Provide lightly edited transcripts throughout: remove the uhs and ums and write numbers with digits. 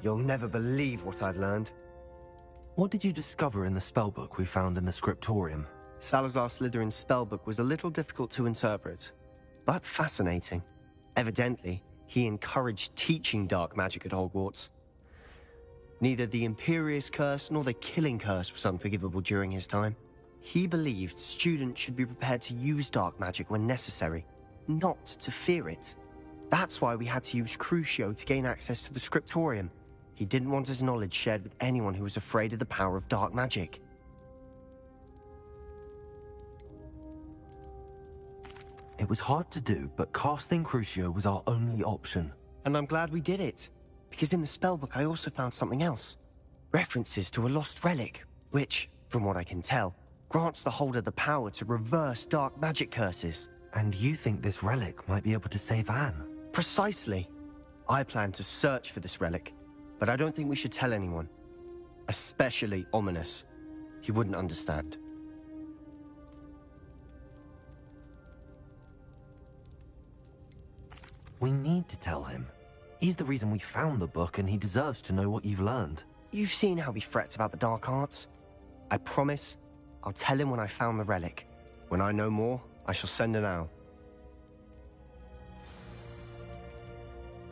You'll never believe what I've learned. What did you discover in the spellbook we found in the scriptorium? Salazar Slytherin's spellbook was a little difficult to interpret, but fascinating. Evidently, he encouraged teaching dark magic at Hogwarts. Neither the Imperious Curse nor the Killing Curse was unforgivable during his time. He believed students should be prepared to use dark magic when necessary, not to fear it. That's why we had to use Crucio to gain access to the scriptorium. He didn't want his knowledge shared with anyone who was afraid of the power of dark magic. It was hard to do, but casting Crucio was our only option. And I'm glad we did it, because in the spellbook I also found something else. References to a lost relic, which, from what I can tell, grants the holder the power to reverse dark magic curses. And you think this relic might be able to save Anne? Precisely. I plan to search for this relic, but I don't think we should tell anyone. Especially Ominous. He wouldn't understand. We need to tell him. He's the reason we found the book, and he deserves to know what you've learned. You've seen how he frets about the dark arts. I promise I'll tell him when I found the relic. When I know more, I shall send an owl.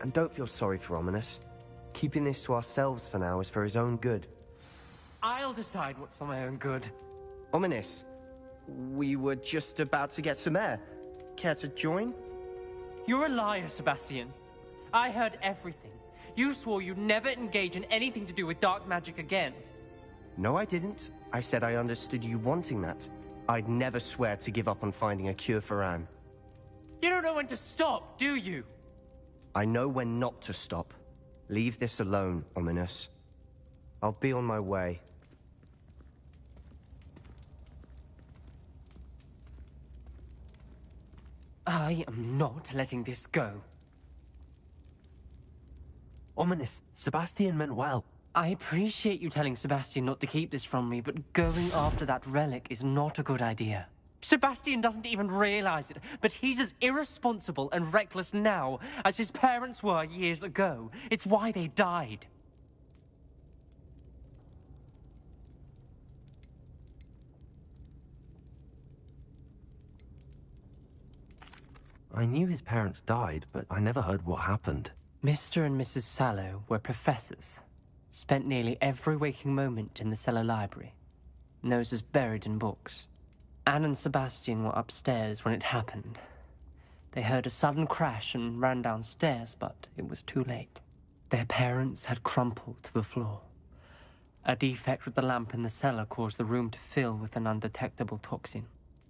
And don't feel sorry for Ominous. Keeping this to ourselves for now is for his own good. I'll decide what's for my own good. Ominous, we were just about to get some air. Care to join? You're a liar, Sebastian. I heard everything. You swore you'd never engage in anything to do with dark magic again. No, I didn't. I said I understood you wanting that. I'd never swear to give up on finding a cure for Anne. You don't know when to stop, do you? I know when not to stop. Leave this alone, Ominous. I'll be on my way. I am not letting this go. Ominous, Sebastian meant well. I appreciate you telling Sebastian not to keep this from me, but going after that relic is not a good idea. Sebastian doesn't even realize it, but he's as irresponsible and reckless now as his parents were years ago. It's why they died. I knew his parents died, but I never heard what happened. Mr. and Mrs. Sallow were professors. Spent nearly every waking moment in the cellar library. Noses buried in books. Anne and Sebastian were upstairs when it happened. They heard a sudden crash and ran downstairs, but it was too late. Their parents had crumpled to the floor. A defect with the lamp in the cellar caused the room to fill with an undetectable toxin.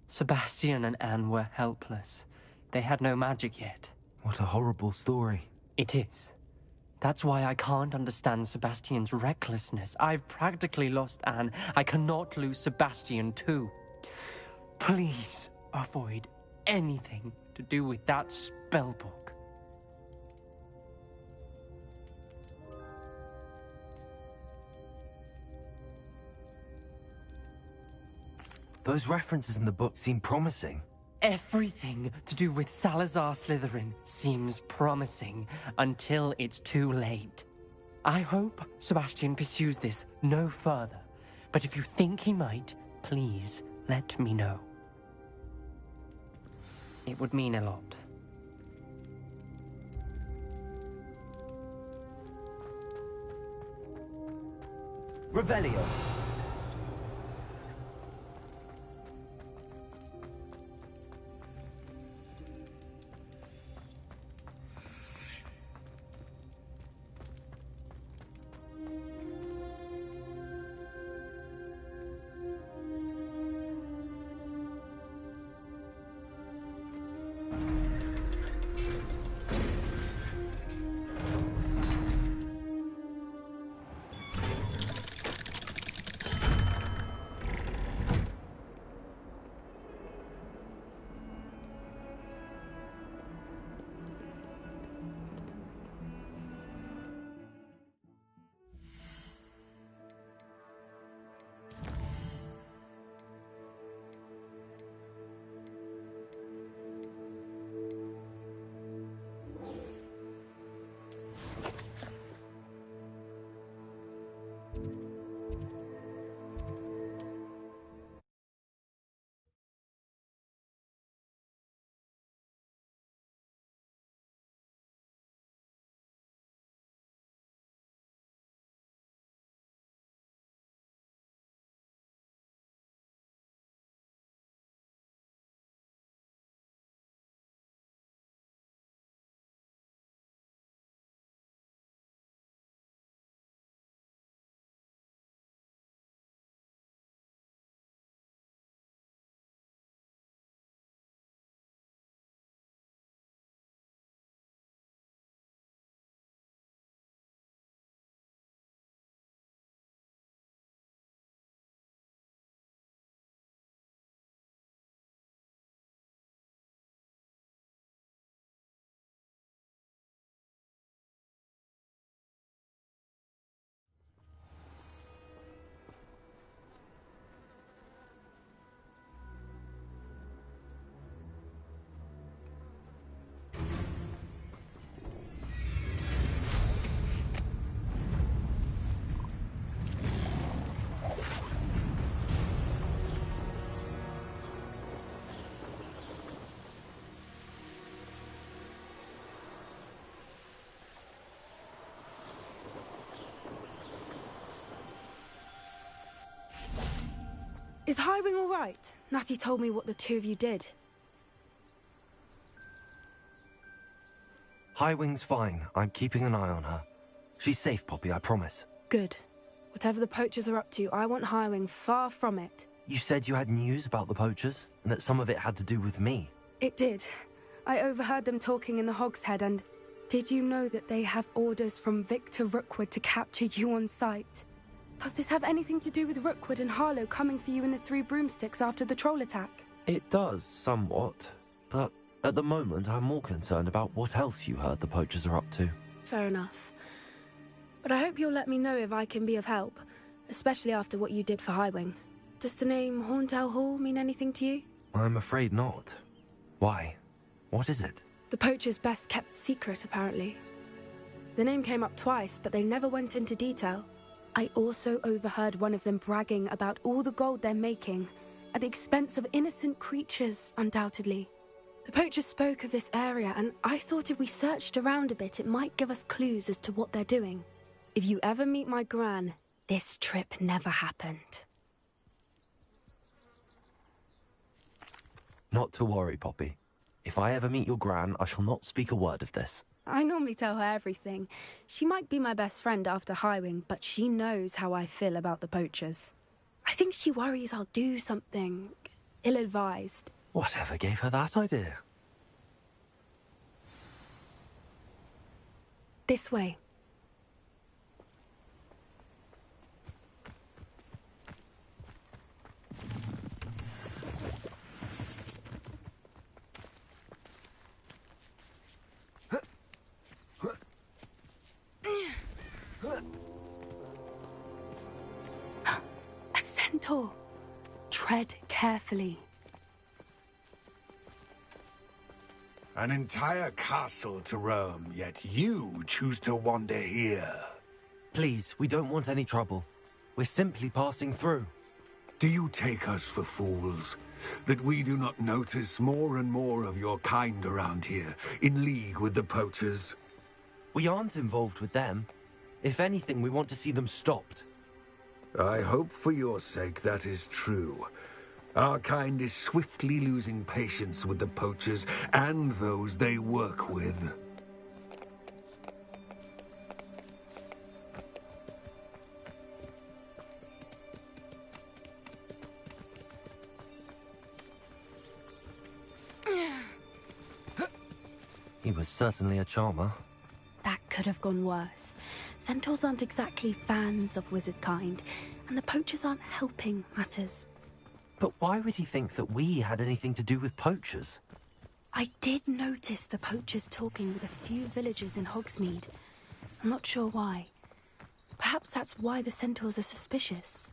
Sebastian and Anne were helpless. They had no magic yet. What a horrible story. It is. That's why I can't understand Sebastian's recklessness. I've practically lost Anne. I cannot lose Sebastian too. Please avoid anything to do with that spellbook. Those references in the book seem promising. Everything to do with Salazar Slytherin seems promising until it's too late. I hope Sebastian pursues this no further, but if you think he might, please let me know. It would mean a lot. Revelio. Is Highwing all right? Natty told me what the two of you did. Highwing's fine. I'm keeping an eye on her. She's safe, Poppy, I promise. Good. Whatever the poachers are up to, I want Highwing far from it. You said you had news about the poachers, and that some of it had to do with me. It did. I overheard them talking in the Hogshead, and did you know that they have orders from Victor Rookwood to capture you on sight? Does this have anything to do with Rookwood and Harlow coming for you in the Three Broomsticks after the troll attack? It does, somewhat. But at the moment, I'm more concerned about what else you heard the poachers are up to. Fair enough. But I hope you'll let me know if I can be of help, especially after what you did for Highwing. Does the name Horntail Hall mean anything to you? I'm afraid not. Why? What is it? The poachers' best-kept secret, apparently. The name came up twice, but they never went into detail. I also overheard one of them bragging about all the gold they're making, at the expense of innocent creatures, undoubtedly. The poachers spoke of this area, and I thought if we searched around a bit, it might give us clues as to what they're doing. If you ever meet my gran, this trip never happened. Not to worry, Poppy. If I ever meet your gran, I shall not speak a word of this. I normally tell her everything. She might be my best friend after Highwing, but she knows how I feel about the poachers. I think she worries I'll do something ill-advised. Whatever gave her that idea? This way. A centaur. Tread carefully. An entire castle to roam, yet you choose to wander here. Please, we don't want any trouble. We're simply passing through. Do you take us for fools? That we do not notice more and more of your kind around here, in league with the poachers? We aren't involved with them. If anything, we want to see them stopped. I hope for your sake that is true. Our kind is swiftly losing patience with the poachers and those they work with. He was certainly a charmer. That could have gone worse. Centaurs aren't exactly fans of wizard kind, and the poachers aren't helping matters. But why would he think that we had anything to do with poachers? I did notice the poachers talking with a few villagers in Hogsmeade. I'm not sure why. Perhaps that's why the centaurs are suspicious.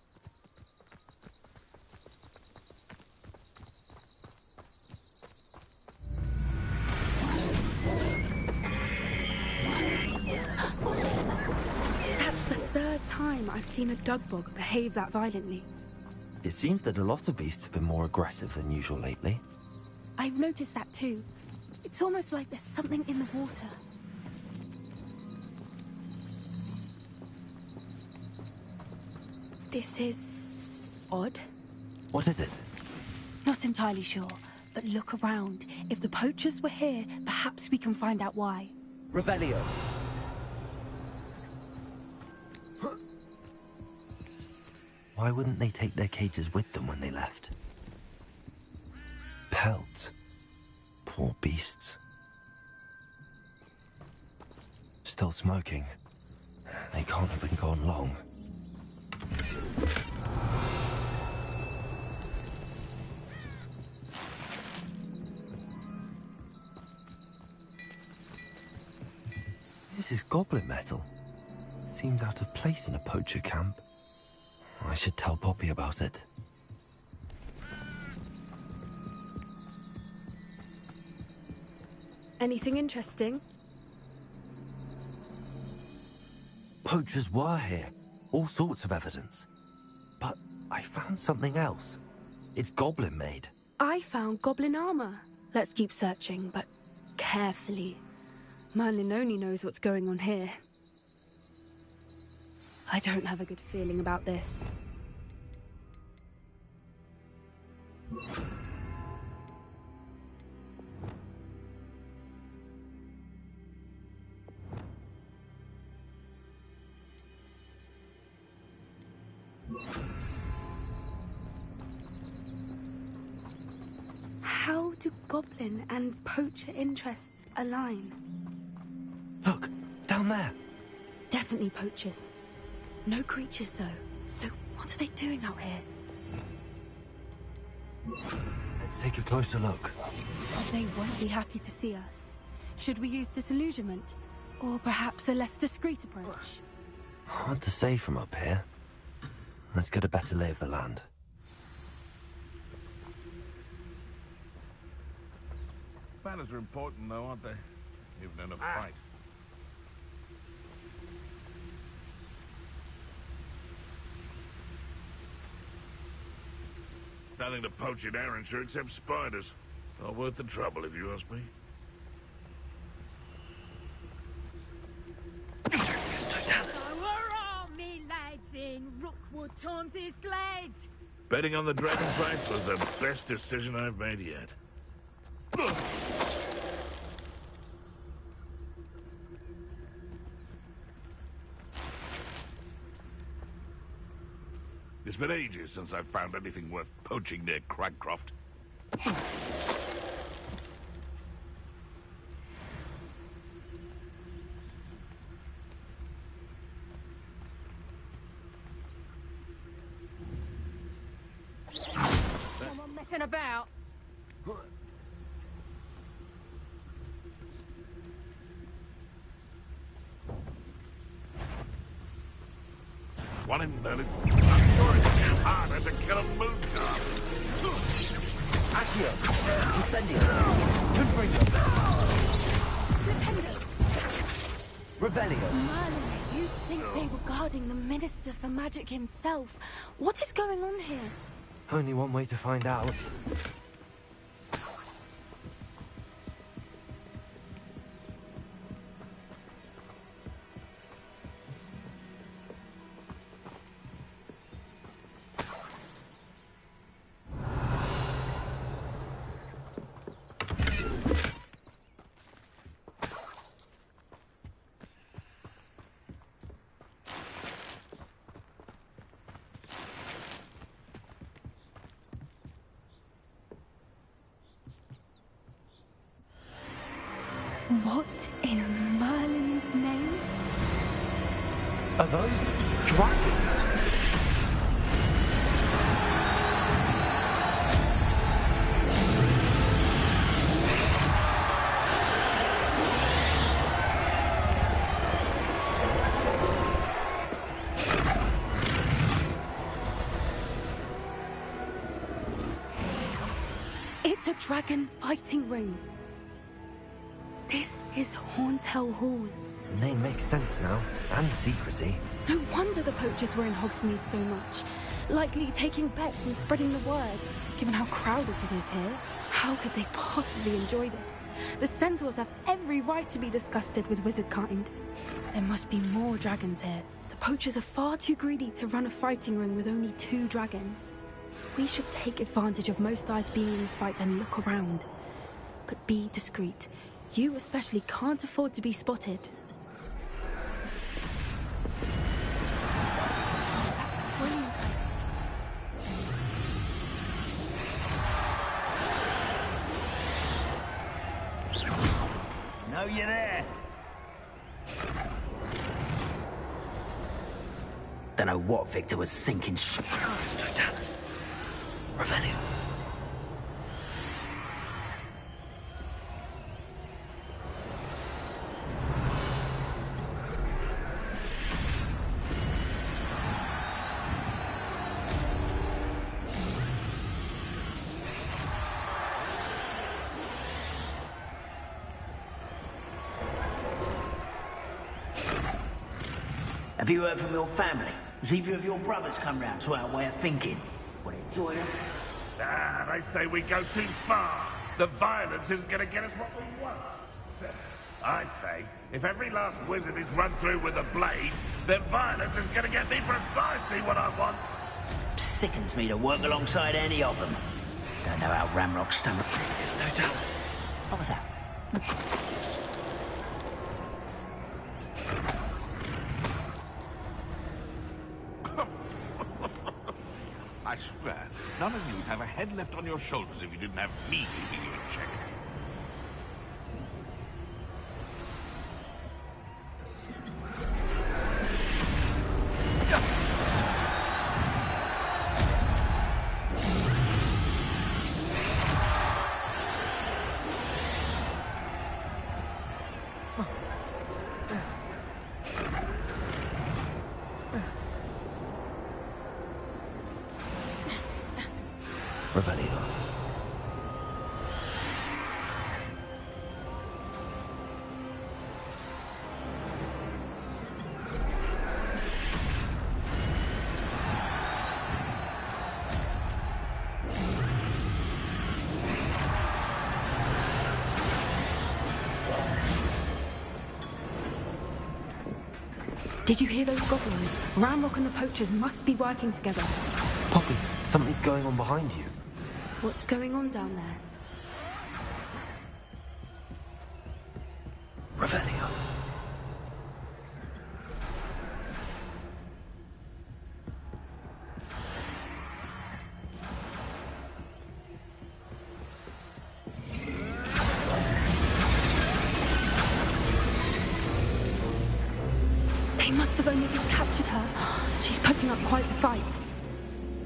That's the third time I've seen a dugbog behave that violently. It seems that a lot of beasts have been more aggressive than usual lately. I've noticed that too. It's almost like there's something in the water. This is odd. What is it? Not entirely sure, but look around. If the poachers were here, perhaps we can find out why. Revelio. Why wouldn't they take their cages with them when they left? Pelts. Poor beasts. Still smoking. They can't have been gone long. This is goblin metal. Seems out of place in a poacher camp. I should tell Poppy about it. Anything interesting? Poachers were here. All sorts of evidence. But I found something else. It's goblin made. I found goblin armor. Let's keep searching, but carefully. Merlin only knows what's going on here. I don't have a good feeling about this. How do goblin and poacher interests align? Look, down there. Definitely poachers. No creatures, though. So what are they doing out here? Let's take a closer look. They won't be happy to see us. Should we use disillusionment? Or perhaps a less discreet approach? Hard to say from up here. Let's get a better lay of the land. Manners are important, though, aren't they? Even in a fight. Nothing to poach in Arrynshire except spiders. Not worth the trouble, if you ask me. Where are me lads in Rookwood times is glad? Betting on the dragon fight was the best decision I've made yet. It's been ages since I've found anything worth poaching near Cragcroft. Someone messing about. One in there. I'm sure it's harder to kill a moon calf. Accio! Incendio! Confringo! Revelio! Merlin, you'd think they were guarding the Minister for Magic himself. What is going on here? Only one way to find out. What in Merlin's name? Are those dragons? It's a dragon fighting ring. This is Horntail Hall. The name makes sense now, and the secrecy. No wonder the poachers were in Hogsmeade so much. Likely taking bets and spreading the word, given how crowded it is here. How could they possibly enjoy this? The centaurs have every right to be disgusted with wizard kind. There must be more dragons here. The poachers are far too greedy to run a fighting ring with only 2 dragons. We should take advantage of most eyes being in the fight and look around. But be discreet. You especially can't afford to be spotted. That's a brilliant idea. Know you there. Dunno what Victor was thinking. Totalis. Revelio. Have you heard from your family? Has either of your brothers come round to our way of thinking? Will they join us? Ah, they say we go too far. The violence isn't going to get us what we want. I say, if every last wizard is run through with a blade, then violence is going to get me precisely what I want. Sickens me to work alongside any of them. Don't know how Ramrock's stomach... It's no dollars. What was that? I swear, none of you'd have a head left on your shoulders if you didn't have me keeping you in check. Revelio. Did you hear those goblins? Ramrock and the poachers must be working together. Poppy, something's going on behind you. What's going on down there? Revelio. They must have only just captured her. She's putting up quite the fight.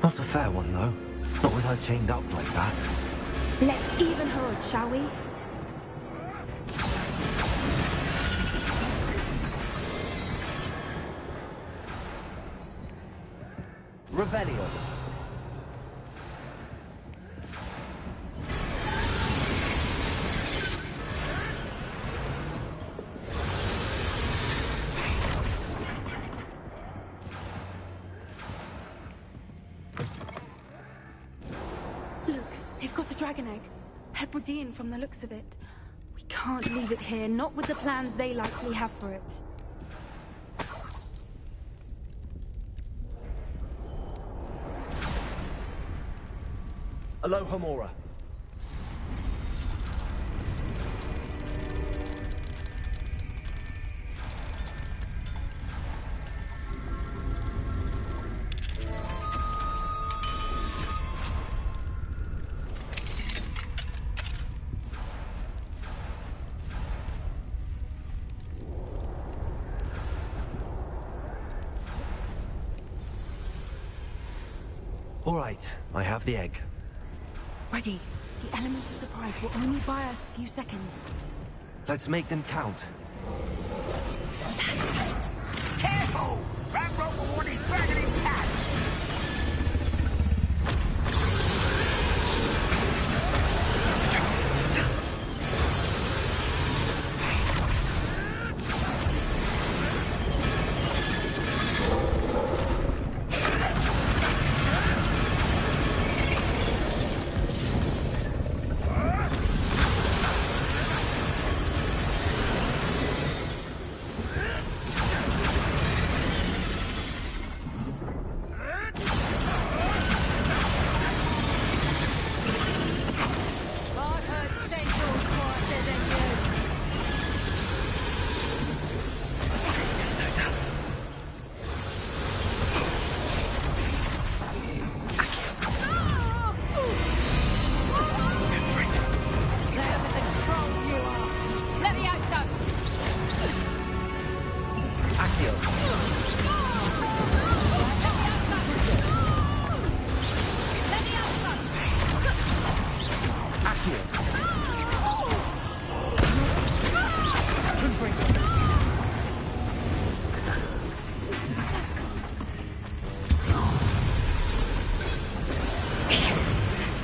Not a fair one, though. Not with her chained up like that. Let's even her odds, shall we? Revelio. Look, they've got a dragon egg. Hebridean from the looks of it. We can't leave it here, not with the plans they likely have for it. Aloha Mora. All right, I have the egg. Ready. The element of surprise will only buy us a few seconds. Let's make them count. That's it. Careful! Ramrock will want his dragon in catch.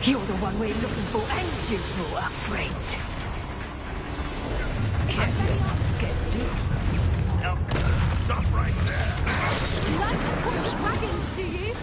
You're the one we're looking for, ain't you, poor friend? Stop right there! You like to talk to dragons, do you?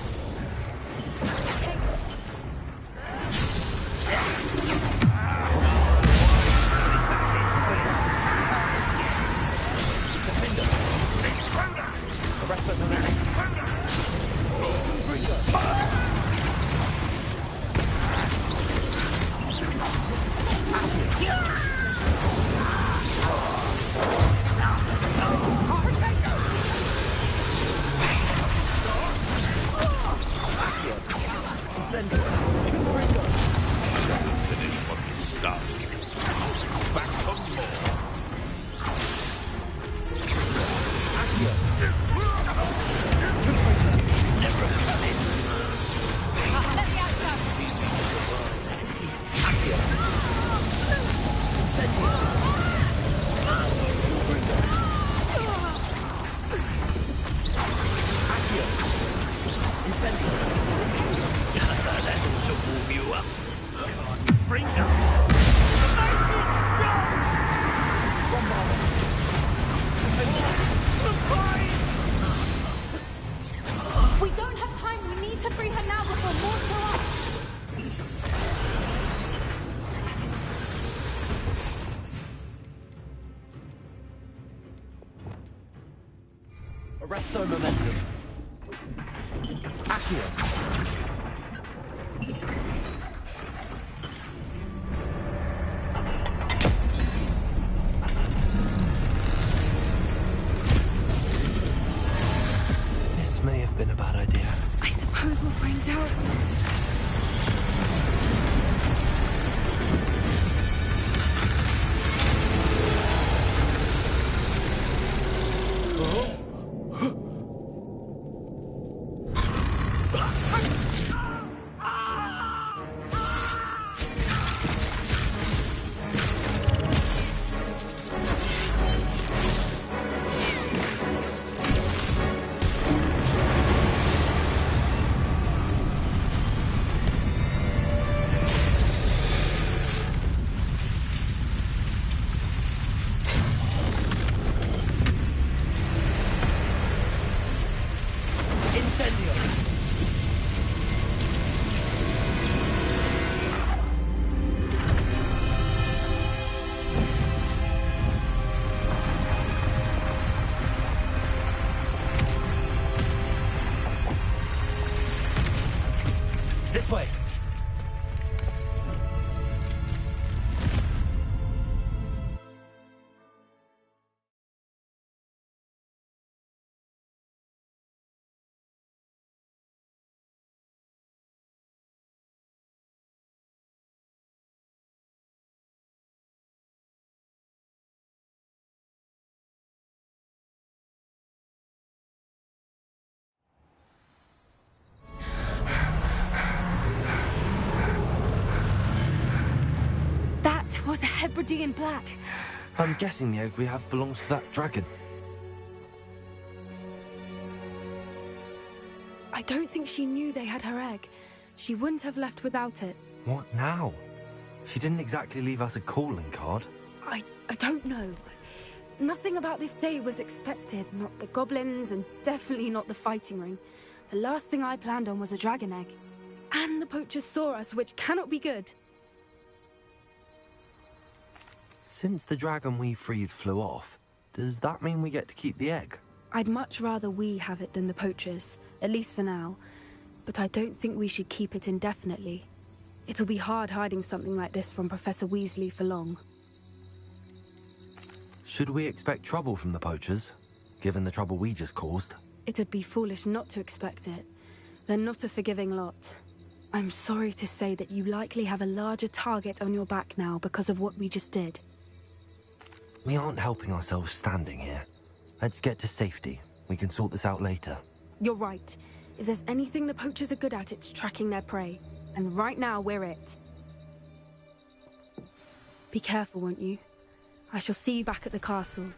Arresto momentum. Accio. This may have been a bad idea. I suppose we'll find out. This way. That was a Hebridean black. I'm guessing the egg we have belongs to that dragon. I don't think she knew they had her egg. She wouldn't have left without it. What now? She didn't exactly leave us a calling card. I don't know. Nothing about this day was expected. Not the goblins, and definitely not the fighting ring. The last thing I planned on was a dragon egg. And the poachers saw us, which cannot be good. Since the dragon we freed flew off, does that mean we get to keep the egg? I'd much rather we have it than the poachers, at least for now. But I don't think we should keep it indefinitely. It'll be hard hiding something like this from Professor Weasley for long. Should we expect trouble from the poachers, given the trouble we just caused? It'd be foolish not to expect it. They're not a forgiving lot. I'm sorry to say that you likely have a larger target on your back now because of what we just did. We aren't helping ourselves standing here. Let's get to safety. We can sort this out later. You're right. If there's anything the poachers are good at, it's tracking their prey. And right now, we're it. Be careful, won't you? I shall see you back at the castle.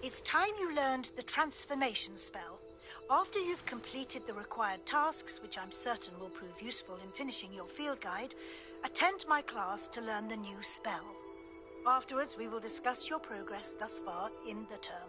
It's time you learned the transformation spell. After you've completed the required tasks, which I'm certain will prove useful in finishing your field guide, attend my class to learn the new spell. Afterwards, we will discuss your progress thus far in the term.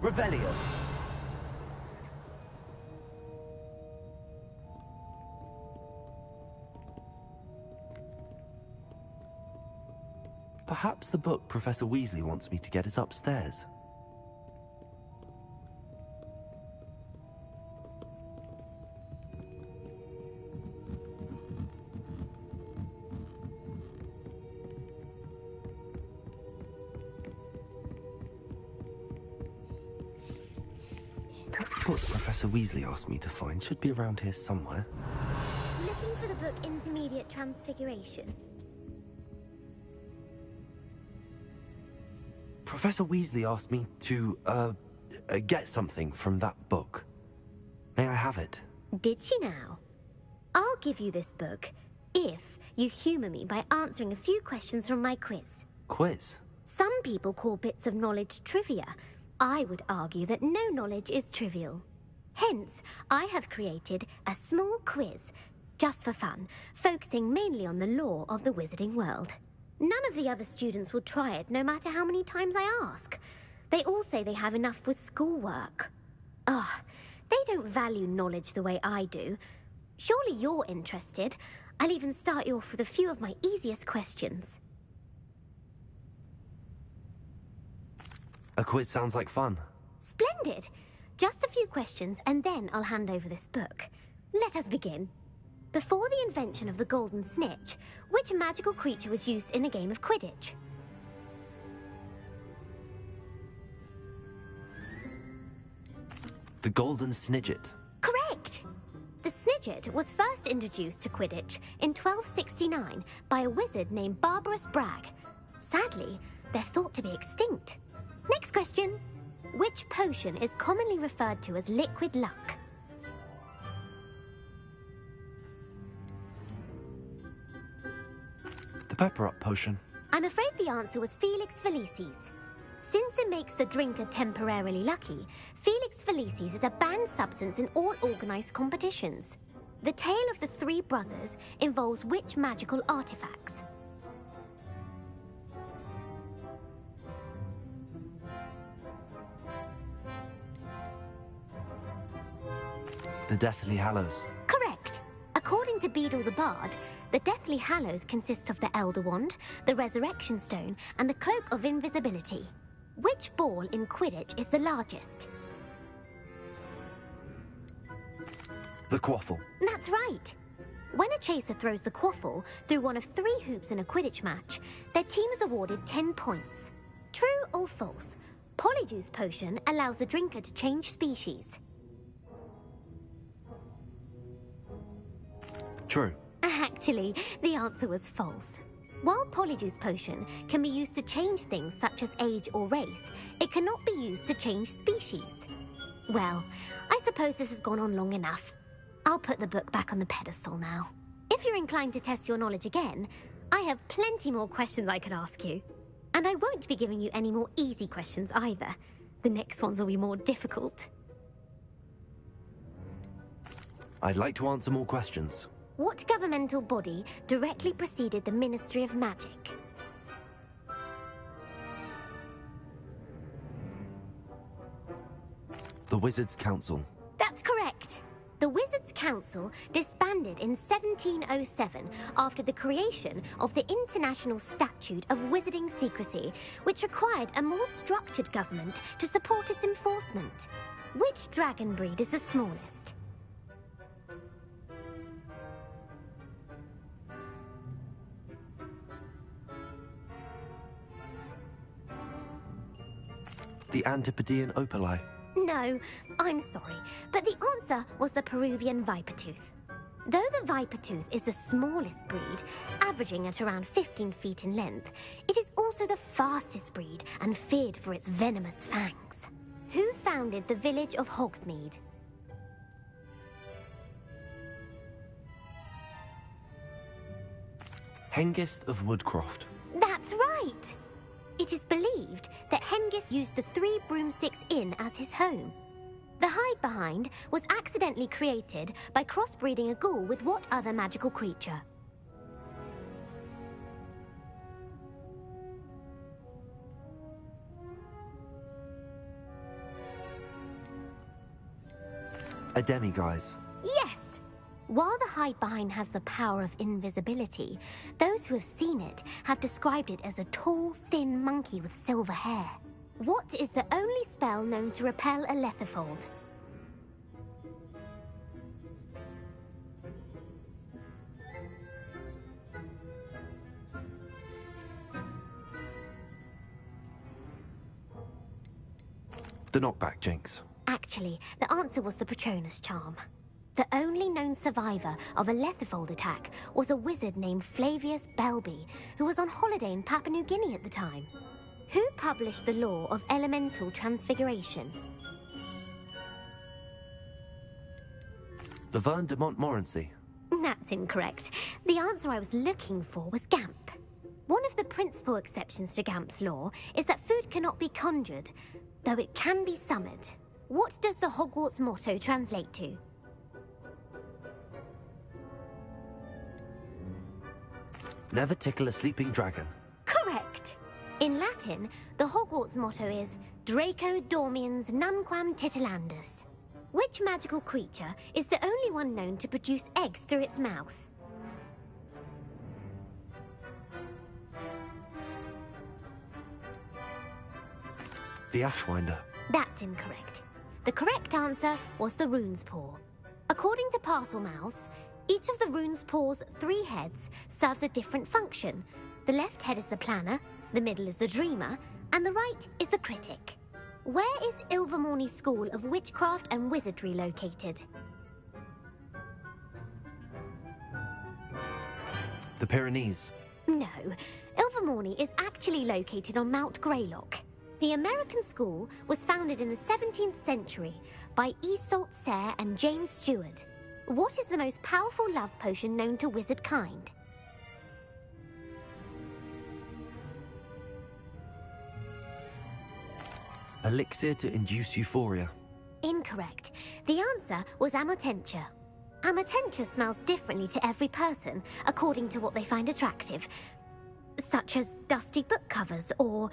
Revelio. Perhaps the book Professor Weasley wants me to get is upstairs. The book Professor Weasley asked me to find should be around here somewhere. Looking for the book Intermediate Transfiguration. Professor Weasley asked me to, get something from that book. May I have it? Did she now? I'll give you this book if you humour me by answering a few questions from my quiz. Quiz? Some people call bits of knowledge trivia. I would argue that no knowledge is trivial. Hence, I have created a small quiz, just for fun, focusing mainly on the lore of the wizarding world. None of the other students will try it, no matter how many times I ask. They all say they have enough with schoolwork. Ugh, they don't value knowledge the way I do. Surely you're interested. I'll even start you off with a few of my easiest questions. A quiz sounds like fun. Splendid! Just a few questions, and then I'll hand over this book. Let us begin. Before the invention of the golden snitch, which magical creature was used in a game of Quidditch? The golden snidget. Correct! The snidget was first introduced to Quidditch in 1269 by a wizard named Barbarous Bragg. Sadly, they're thought to be extinct. Next question. Which potion is commonly referred to as liquid luck? The pepper-up potion. I'm afraid the answer was Felix Felicis. Since it makes the drinker temporarily lucky, Felix Felicis is a banned substance in all organised competitions. The tale of the three brothers involves which magical artifacts? The Deathly Hallows. Correct. According to Beedle the Bard, the Deathly Hallows consists of the Elder Wand, the Resurrection Stone, and the Cloak of Invisibility. Which ball in Quidditch is the largest? The quaffle. That's right. When a chaser throws the quaffle through one of 3 hoops in a Quidditch match, their team is awarded 10 points. True or false? Polyjuice Potion allows the drinker to change species. True. Actually, the answer was false. While Polyjuice Potion can be used to change things such as age or race, it cannot be used to change species. Well, I suppose this has gone on long enough. I'll put the book back on the pedestal now. If you're inclined to test your knowledge again, I have plenty more questions I could ask you. And I won't be giving you any more easy questions either. The next ones will be more difficult. I'd like to answer more questions. What governmental body directly preceded the Ministry of Magic? The Wizards' Council. That's correct. The Wizards' Council disbanded in 1707 after the creation of the International Statute of Wizarding Secrecy, which required a more structured government to support its enforcement. Which dragon breed is the smallest? The Antipodean Opali. No, I'm sorry, but the answer was the Peruvian Vipertooth. Though the Vipertooth is the smallest breed, averaging at around 15 feet in length, it is also the fastest breed and feared for its venomous fangs. Who founded the village of Hogsmeade? Hengist of Woodcroft. That's right! It is believed that Hengist used the 3 Broomsticks Inn as his home. The hide-behind was accidentally created by crossbreeding a ghoul with what other magical creature? A demiguise. Yes! While the Hidebehind has the power of invisibility, those who have seen it have described it as a tall, thin monkey with silver hair. What is the only spell known to repel a Lethifold? The knockback jinx. Actually, the answer was the Patronus charm. The only known survivor of a Lethifold attack was a wizard named Flavius Belby, who was on holiday in Papua New Guinea at the time. Who published the law of elemental transfiguration? Laverne de Montmorency. That's incorrect. The answer I was looking for was Gamp. One of the principal exceptions to Gamp's law is that food cannot be conjured, though it can be summoned. What does the Hogwarts motto translate to? Never tickle a sleeping dragon. Correct! In Latin, the Hogwarts motto is Draco Dormiens Nunquam Titilandus. Which magical creature is the only one known to produce eggs through its mouth? The Ashwinder. That's incorrect. The correct answer was the Rune's Paw. According to Parselmouths, each of the Rune's Paw's 3 heads serves a different function. The left head is the planner, the middle is the dreamer, and the right is the critic. Where is Ilvermorny School of Witchcraft and Wizardry located? The Pyrenees. No, Ilvermorny is actually located on Mount Greylock. The American school was founded in the 17th century by Iseult Sayre and James Stewart. What is the most powerful love potion known to wizard kind? Elixir to induce euphoria. Incorrect. The answer was Amotentia. Amotentia smells differently to every person, according to what they find attractive, such as dusty book covers or...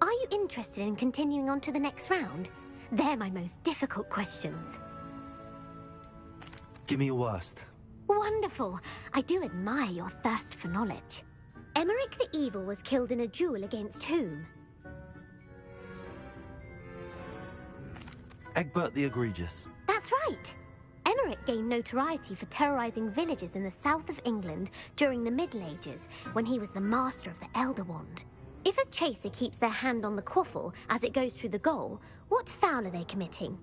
Are you interested in continuing on to the next round? They're my most difficult questions. Give me your worst. Wonderful. I do admire your thirst for knowledge. Emmerich the Evil was killed in a duel against whom? Egbert the Egregious. That's right. Emmerich gained notoriety for terrorizing villages in the south of England during the Middle Ages, when he was the master of the Elder Wand. If a chaser keeps their hand on the quaffle as it goes through the goal, what foul are they committing?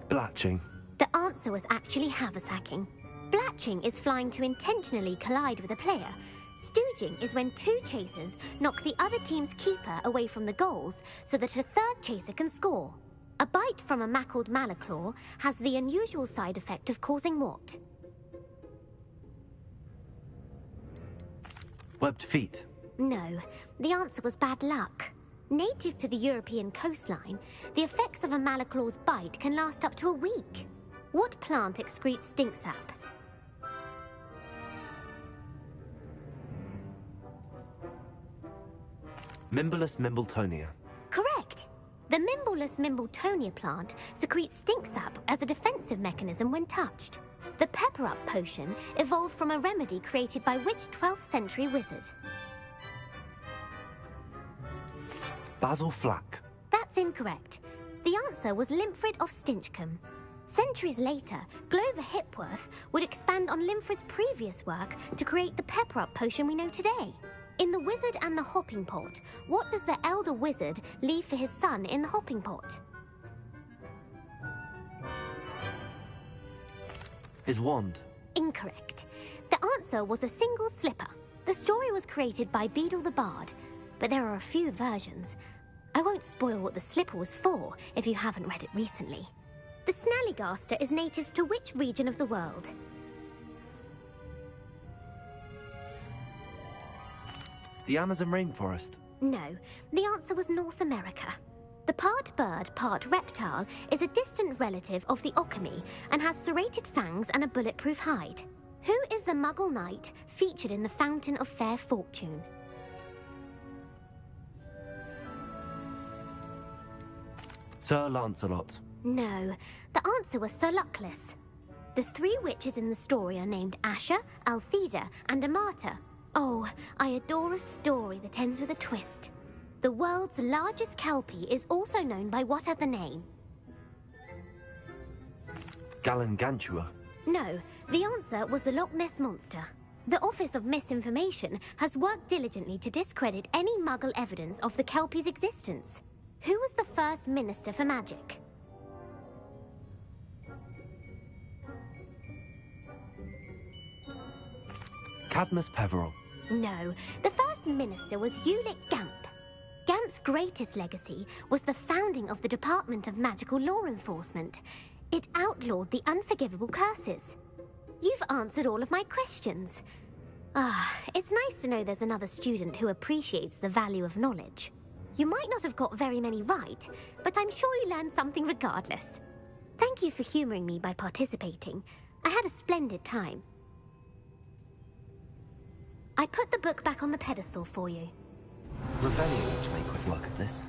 Blatching. The answer was actually haversacking. Blatching is flying to intentionally collide with a player. Stooging is when 2 chasers knock the other team's keeper away from the goals so that a 3rd chaser can score. A bite from a mackled malaclaw has the unusual side effect of causing what? Webbed feet. No, the answer was bad luck. Native to the European coastline, the effects of a malaclaw's bite can last up to a week. What plant excretes stink sap? Mimblus Mimbletonia. Correct. The Mimblus Mimbletonia plant secretes stink sap as a defensive mechanism when touched. The pepper-up potion evolved from a remedy created by which 12th century wizard? Basil Flack. That's incorrect. The answer was Limfrid of Stinchcombe. Centuries later, Glover Hipworth would expand on Limfrid's previous work to create the pepper-up potion we know today. In The Wizard and the Hopping Pot, what does the elder wizard leave for his son in the hopping pot? His wand. Incorrect. The answer was a single slipper. The story was created by Beadle the Bard, but there are a few versions. I won't spoil what the slipper was for if you haven't read it recently. The Snallygaster is native to which region of the world? The Amazon rainforest. No, the answer was North America. The part bird, part reptile is a distant relative of the Occamy and has serrated fangs and a bulletproof hide. Who is the Muggle knight featured in the Fountain of Fair Fortune? Sir Lancelot. No, the answer was Sir Luckless. The 3 witches in the story are named Asher, Altheda, and Amata. Oh, I adore a story that ends with a twist. The world's largest kelpie is also known by what other name? Galangantua. No, the answer was the Loch Ness Monster. The Office of Misinformation has worked diligently to discredit any Muggle evidence of the kelpie's existence. Who was the first Minister for Magic? Cadmus Peveril. No, the first minister was Ulick Gamp. Gamp's greatest legacy was the founding of the Department of Magical Law Enforcement. It outlawed the unforgivable curses. You've answered all of my questions. It's nice to know there's another student who appreciates the value of knowledge. You might not have got very many right, but I'm sure you learned something regardless. Thank you for humoring me by participating. I had a splendid time. I put the book back on the pedestal for you. Revelio ought to make quick work of this.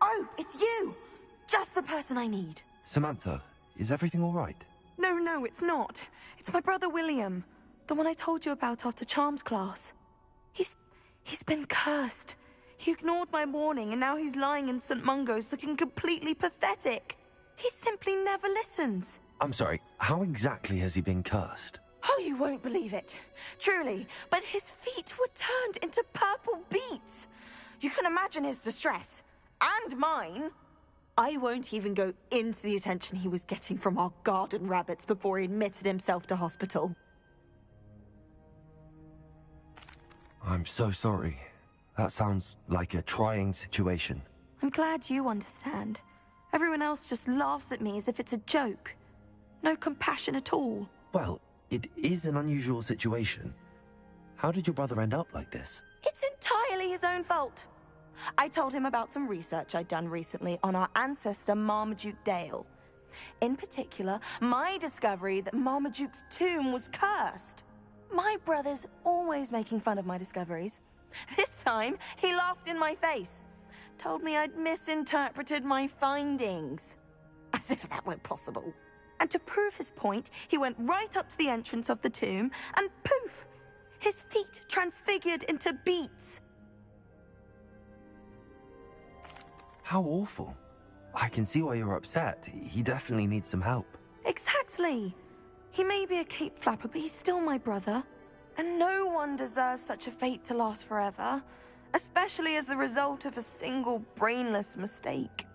Oh, it's you! Just the person I need. Samantha, is everything all right? No, it's not. It's my brother William. The one I told you about after Charms class. He's been cursed. He ignored my warning and now he's lying in St. Mungo's looking completely pathetic. He simply never listens. I'm sorry, how exactly has he been cursed? Oh, you won't believe it. Truly, but his feet were turned into purple beets. You can imagine his distress. And mine. I won't even go into the attention he was getting from our garden rabbits before he admitted himself to hospital. I'm so sorry. That sounds like a trying situation. I'm glad you understand. Everyone else just laughs at me as if it's a joke. No compassion at all. Well, it is an unusual situation. How did your brother end up like this? It's entirely his own fault. I told him about some research I'd done recently on our ancestor Marmaduke Dale. In particular, my discovery that Marmaduke's tomb was cursed. My brother's always making fun of my discoveries. This time, he laughed in my face. Told me I'd misinterpreted my findings. As if that were possible. And to prove his point, he went right up to the entrance of the tomb and poof! His feet transfigured into beets. How awful. I can see why you're upset. He definitely needs some help. Exactly. He may be a cape flapper, but he's still my brother. And no one deserves such a fate to last forever, especially as the result of a single brainless mistake.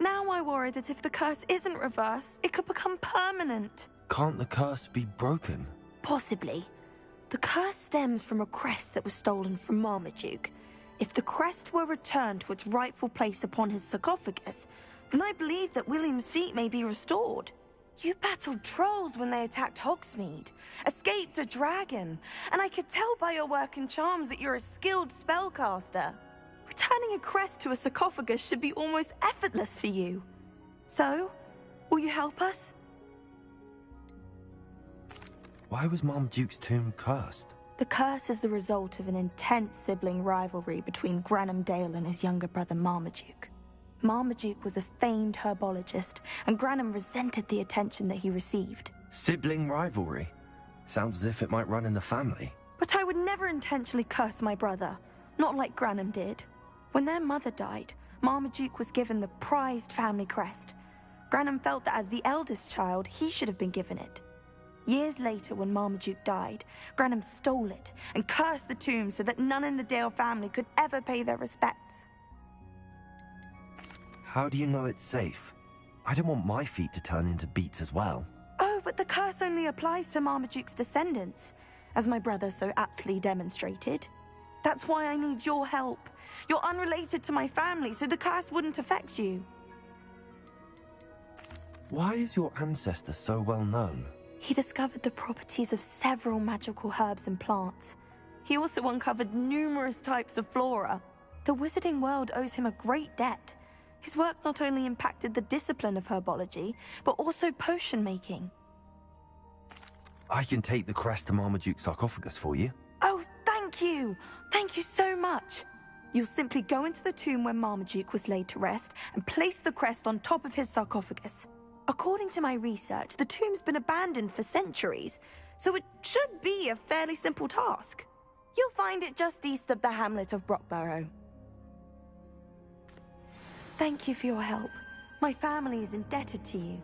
Now I worry that if the curse isn't reversed, it could become permanent. Can't the curse be broken? Possibly. The curse stems from a crest that was stolen from Marmaduke. If the crest were returned to its rightful place upon his sarcophagus, then I believe that William's feat may be restored. You battled trolls when they attacked Hogsmeade, escaped a dragon, and I could tell by your work and charms that you're a skilled spellcaster. Returning a crest to a sarcophagus should be almost effortless for you. So, will you help us? Why was Marmaduke's tomb cursed? The curse is the result of an intense sibling rivalry between Granham Dale and his younger brother Marmaduke. Marmaduke was a famed herbologist, and Granham resented the attention that he received. Sibling rivalry? Sounds as if it might run in the family. But I would never intentionally curse my brother, not like Granham did. When their mother died, Marmaduke was given the prized family crest. Granham felt that as the eldest child, he should have been given it. Years later, when Marmaduke died, Granham stole it and cursed the tomb so that none in the Dale family could ever pay their respects. How do you know it's safe? I don't want my feet to turn into beets as well. Oh, but the curse only applies to Marmaduke's descendants, as my brother so aptly demonstrated. That's why I need your help. You're unrelated to my family, so the curse wouldn't affect you. Why is your ancestor so well known? He discovered the properties of several magical herbs and plants. He also uncovered numerous types of flora. The wizarding world owes him a great debt. His work not only impacted the discipline of herbology, but also potion making. I can take the crest to Marmaduke's sarcophagus for you. Oh, thank you! Thank you so much! You'll simply go into the tomb where Marmaduke was laid to rest and place the crest on top of his sarcophagus. According to my research, the tomb's been abandoned for centuries, so it should be a fairly simple task. You'll find it just east of the hamlet of Brockborough. Thank you for your help. My family is indebted to you.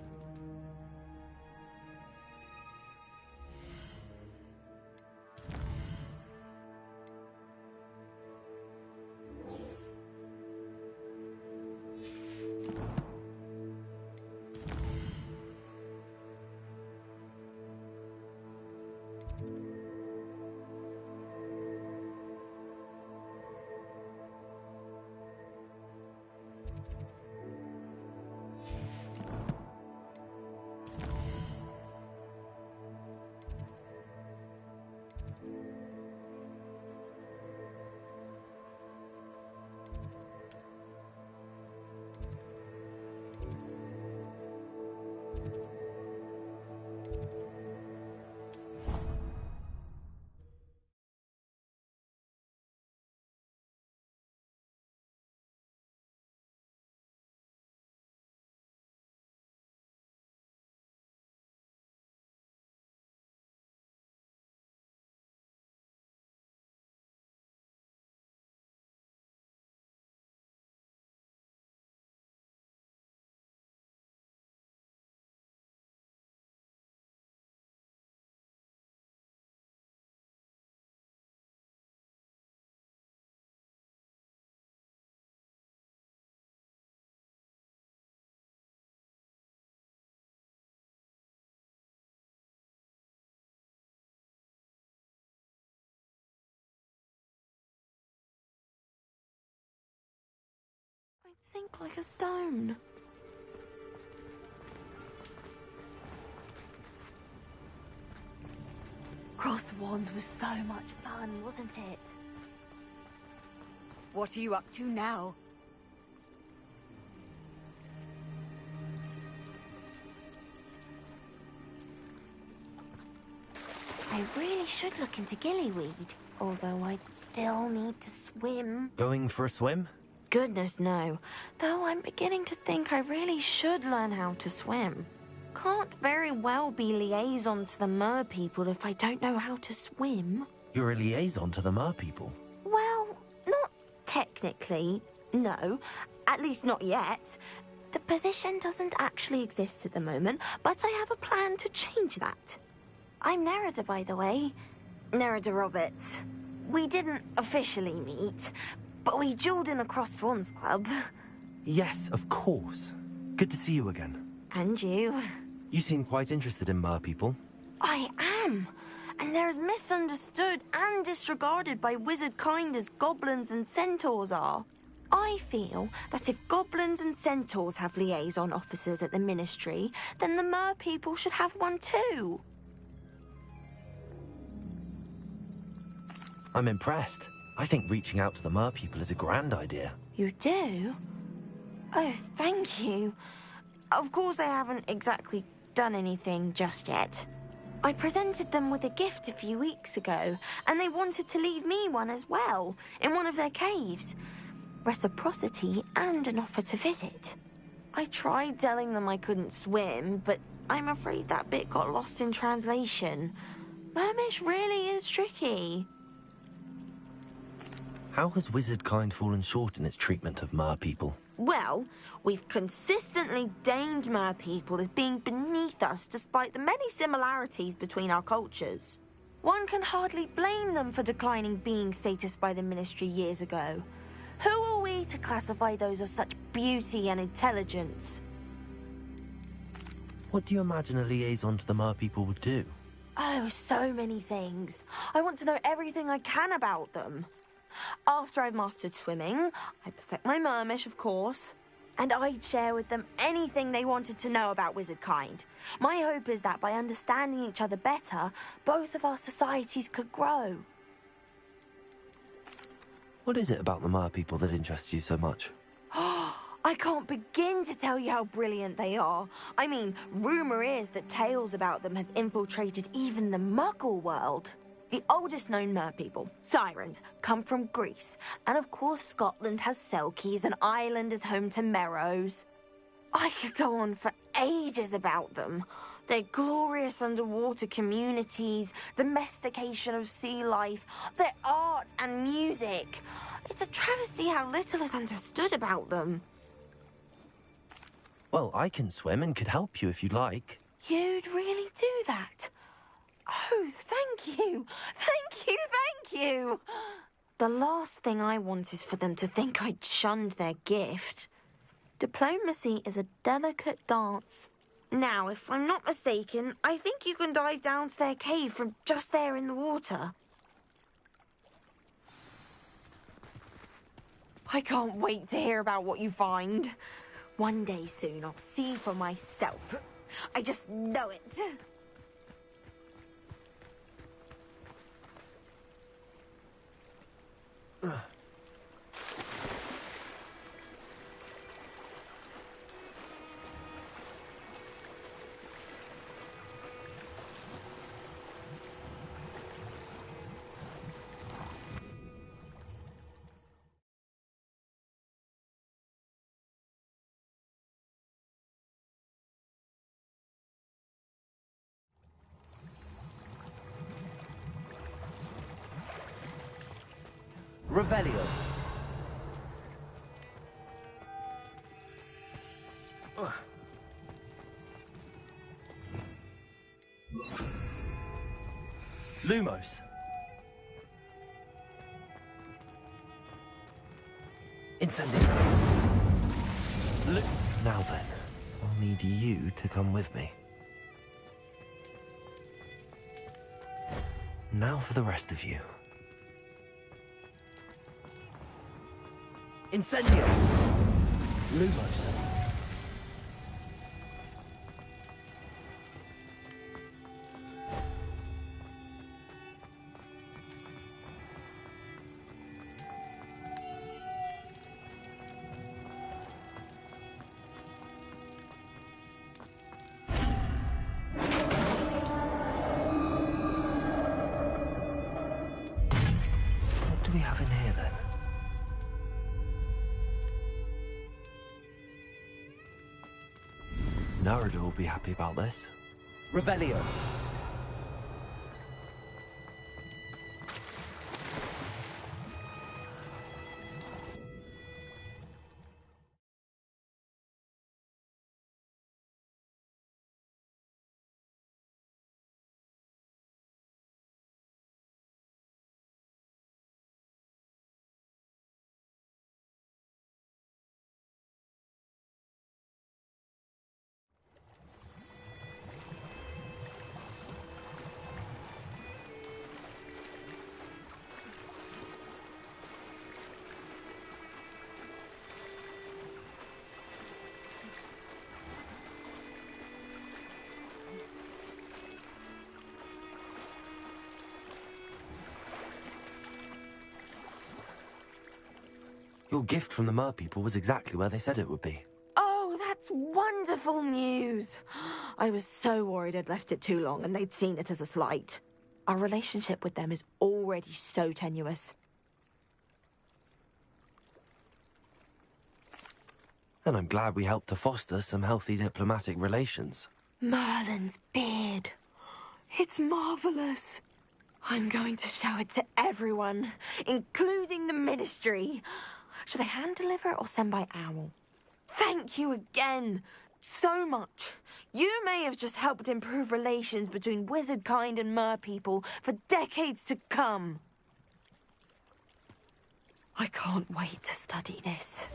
I'd sink like a stone. Crossed Wands was so much fun, wasn't it? What are you up to now? I really should look into gillyweed, although I'd still need to swim. Going for a swim? Goodness, no. Though I'm beginning to think I really should learn how to swim. Can't very well be liaison to the mer people if I don't know how to swim. You're a liaison to the mer people? Well, not technically, no. At least not yet. The position doesn't actually exist at the moment, but I have a plan to change that. I'm Nerida, by the way. Nerida Roberts. We didn't officially meet, but we dueled in the Crossed Wands Club. Yes, of course. Good to see you again. And you. You seem quite interested in mer people. I am. And they're as misunderstood and disregarded by wizard kind as goblins and centaurs are. I feel that if goblins and centaurs have liaison officers at the Ministry, then the mer people should have one too. I'm impressed. I think reaching out to the mer people is a grand idea. You do? Oh, thank you. Of course I haven't exactly done anything just yet. I presented them with a gift a few weeks ago, and they wanted to leave me one as well, in one of their caves. Reciprocity and an offer to visit. I tried telling them I couldn't swim, but I'm afraid that bit got lost in translation. Mermish really is tricky. How has wizard kind fallen short in its treatment of mer people? Well, we've consistently deemed mer people as being beneath us despite the many similarities between our cultures. One can hardly blame them for declining being status by the Ministry years ago. Who are we to classify those of such beauty and intelligence? What do you imagine a liaison to the mer people would do? Oh, so many things. I want to know everything I can about them. After I've mastered swimming, I perfect my mermish, of course, and I'd share with them anything they wanted to know about wizard kind. My hope is that by understanding each other better, both of our societies could grow. What is it about the mer people that interests you so much? I can't begin to tell you how brilliant they are. I mean, rumour is that tales about them have infiltrated even the Muggle world. The oldest known mer people, sirens, come from Greece. And of course Scotland has Selkies and Ireland is home to Merrows. I could go on for ages about them. Their glorious underwater communities, domestication of sea life, their art and music. It's a travesty how little is understood about them. Well, I can swim and could help you if you'd like. You'd really do that? Oh, thank you. Thank you, thank you. The last thing I want is for them to think I'd shunned their gift. Diplomacy is a delicate dance. Now, if I'm not mistaken, I think you can dive down to their cave from just there in the water. I can't wait to hear about what you find. One day soon, I'll see for myself. I just know it. Revelio. Lumos. Incendio. Now then, I'll need you to come with me. Now for the rest of you. Incendio. Lumos. What do we have in here then? Narada will be happy about this. Revelio. Your gift from the merpeople was exactly where they said it would be. Oh, that's wonderful news. I was so worried I'd left it too long and they'd seen it as a slight. Our relationship with them is already so tenuous. And I'm glad we helped to foster some healthy diplomatic relations. Merlin's beard. It's marvelous. I'm going to show it to everyone, including the Ministry. Should I hand deliver it or send by owl? Thank you again, so much. You may have just helped improve relations between wizard kind and merpeople for decades to come. I can't wait to study this.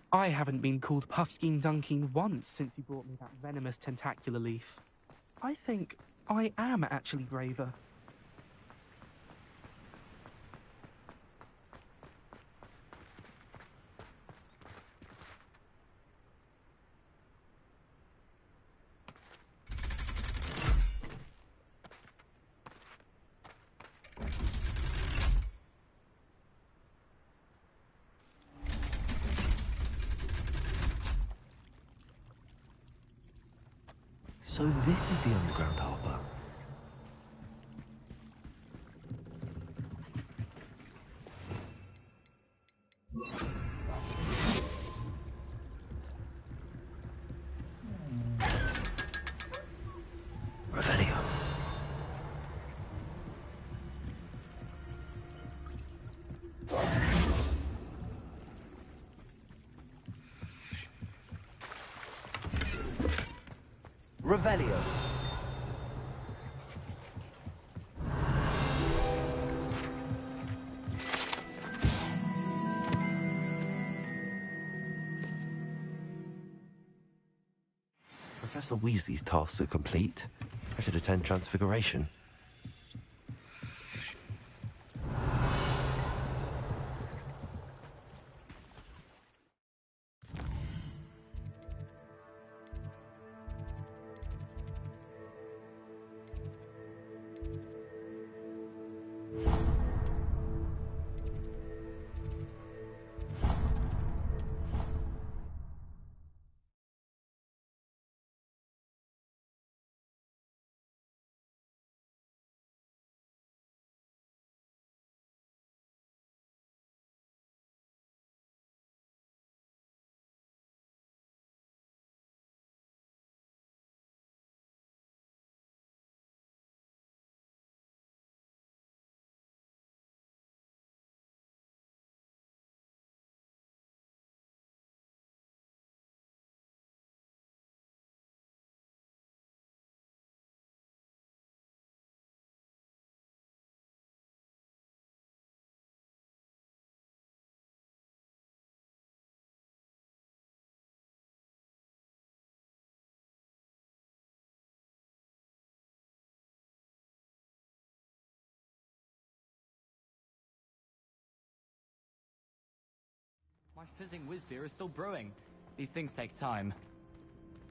I haven't been called Puffskein Dunkeen once since you brought me that venomous tentacular leaf. I think I am actually braver. So this is the underground harbour. Revelio. Revelio. Professor Weasley's tasks are complete. I should attend Transfiguration. My fizzing whiz beer is still brewing. These things take time.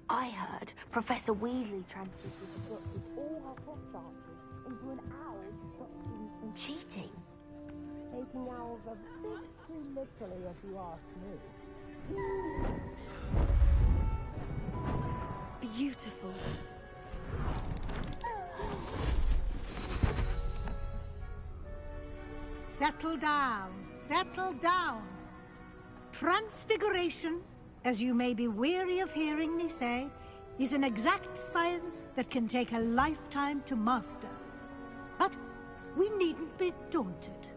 I heard Professor Weasley transferred the book with all her frost archers into an owl to stop students from cheating. Taking owls a bit too literally, if you ask me. beautiful. Settle down, settle down. Transfiguration, as you may be weary of hearing me say, is an exact science that can take a lifetime to master. But we needn't be daunted.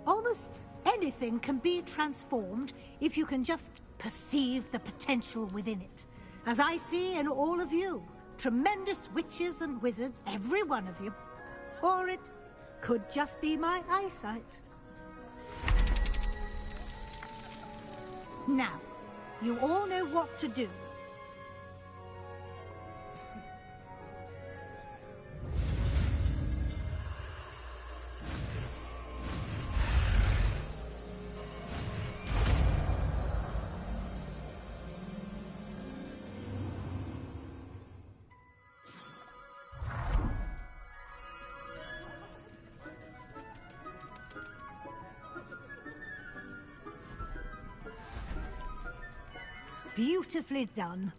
Almost anything can be transformed if you can just perceive the potential within it. As I see in all of you, tremendous witches and wizards, every one of you. Or it could just be my eyesight. Now, you all know what to do. Beautifully done.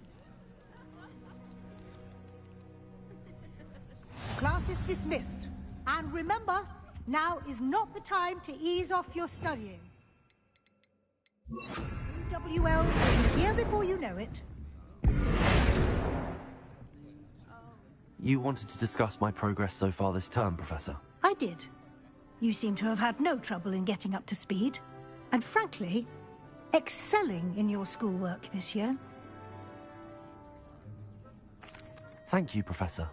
Class is dismissed. And remember, now is not the time to ease off your studying. WLs will be here before you know it. You wanted to discuss my progress so far this term, Professor? I did. You seem to have had no trouble in getting up to speed. And frankly, excelling in your schoolwork this year. Thank you, Professor.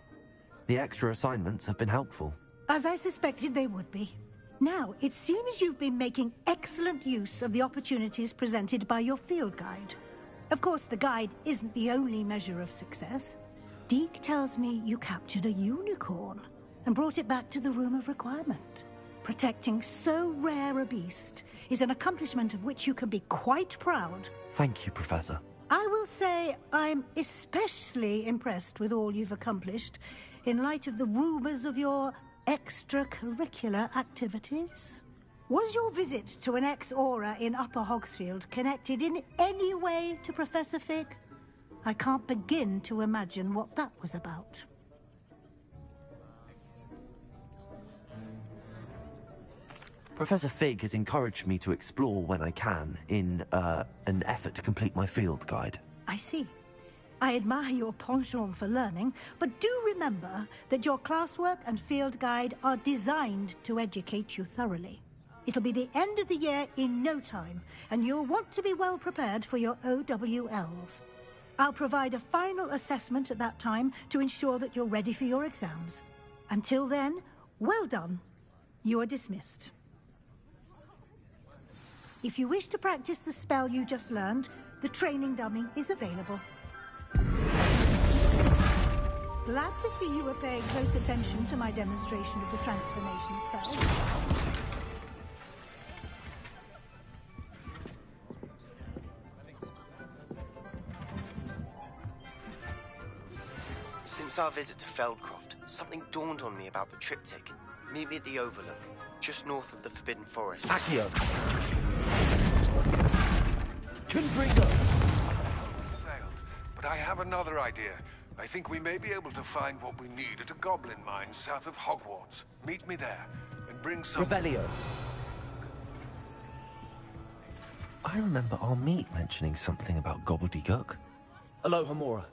The extra assignments have been helpful. As I suspected they would be. Now, it seems you've been making excellent use of the opportunities presented by your field guide. Of course, the guide isn't the only measure of success. Deke tells me you captured a unicorn and brought it back to the Room of Requirement. Protecting so rare a beast is an accomplishment of which you can be quite proud. Thank you, Professor. I will say I'm especially impressed with all you've accomplished in light of the rumors of your extracurricular activities. Was your visit to an ex-aura in Upper Hogsfield connected in any way to Professor Fig? I can't begin to imagine what that was about. Professor Fig has encouraged me to explore when I can in an effort to complete my field guide. I see. I admire your penchant for learning, but do remember that your classwork and field guide are designed to educate you thoroughly. It'll be the end of the year in no time, and you'll want to be well prepared for your OWLs. I'll provide a final assessment at that time to ensure that you're ready for your exams. Until then, well done. You are dismissed. If you wish to practice the spell you just learned, the training dummy is available. Glad to see you were paying close attention to my demonstration of the transformation spell. Since our visit to Feldcroft, something dawned on me about the triptych. Meet me at the Overlook, just north of the Forbidden Forest. Accio! Confringo! Failed, but I have another idea. I think we may be able to find what we need at a goblin mine south of Hogwarts. Meet me there, and bring some... Revelio. I remember our meet mentioning something about gobbledygook. Aloha Mora.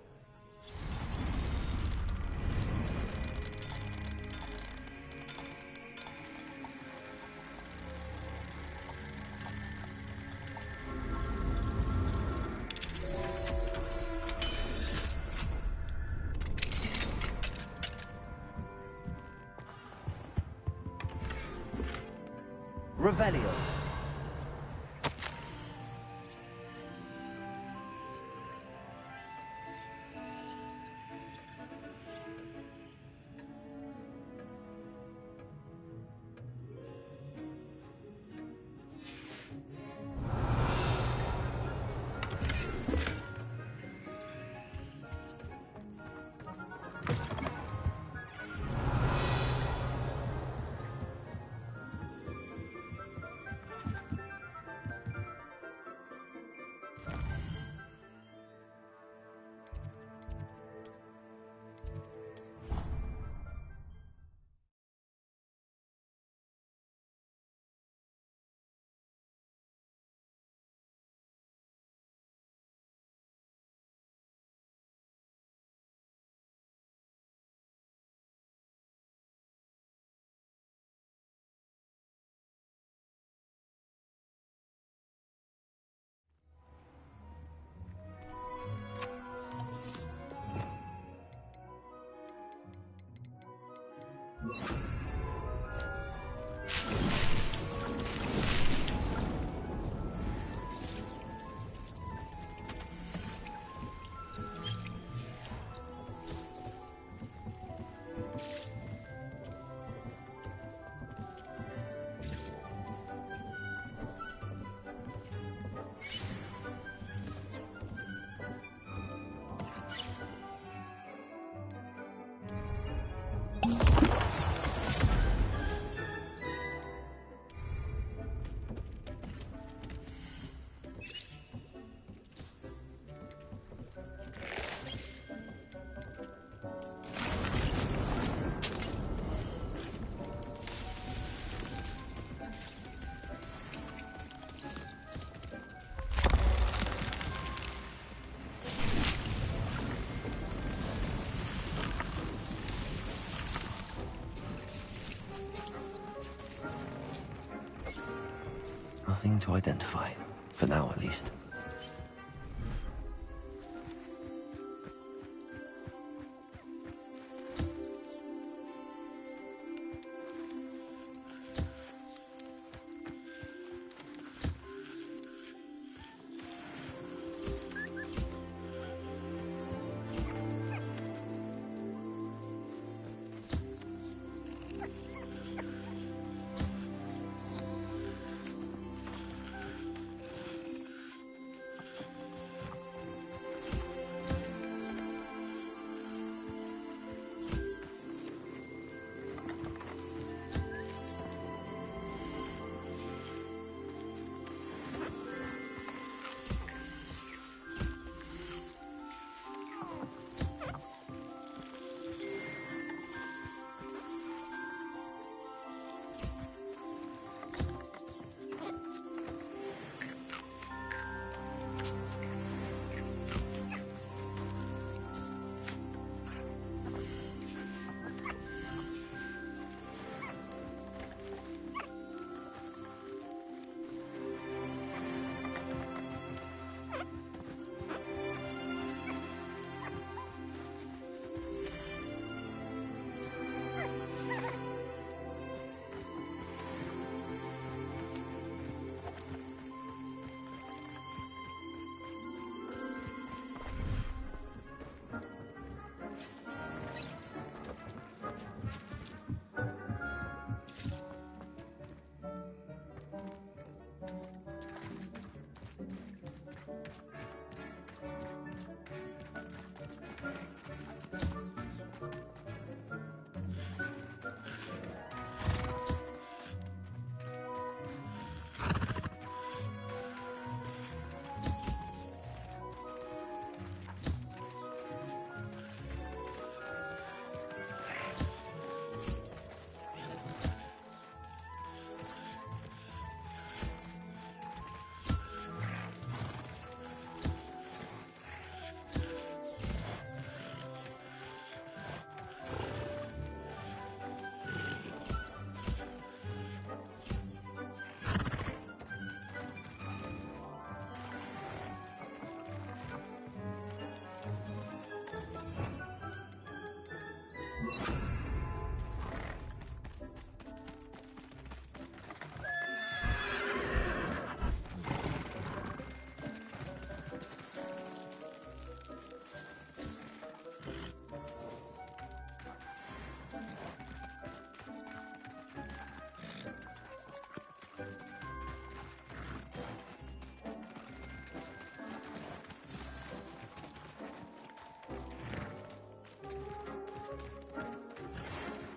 Revelio. Nothing to identify. For now, at least.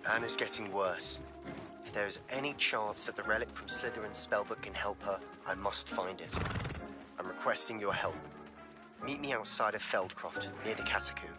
Anna's getting worse. If there is any chance that the relic from Slytherin's spellbook can help her, I must find it. I'm requesting your help. Meet me outside of Feldcroft, near the Catacomb.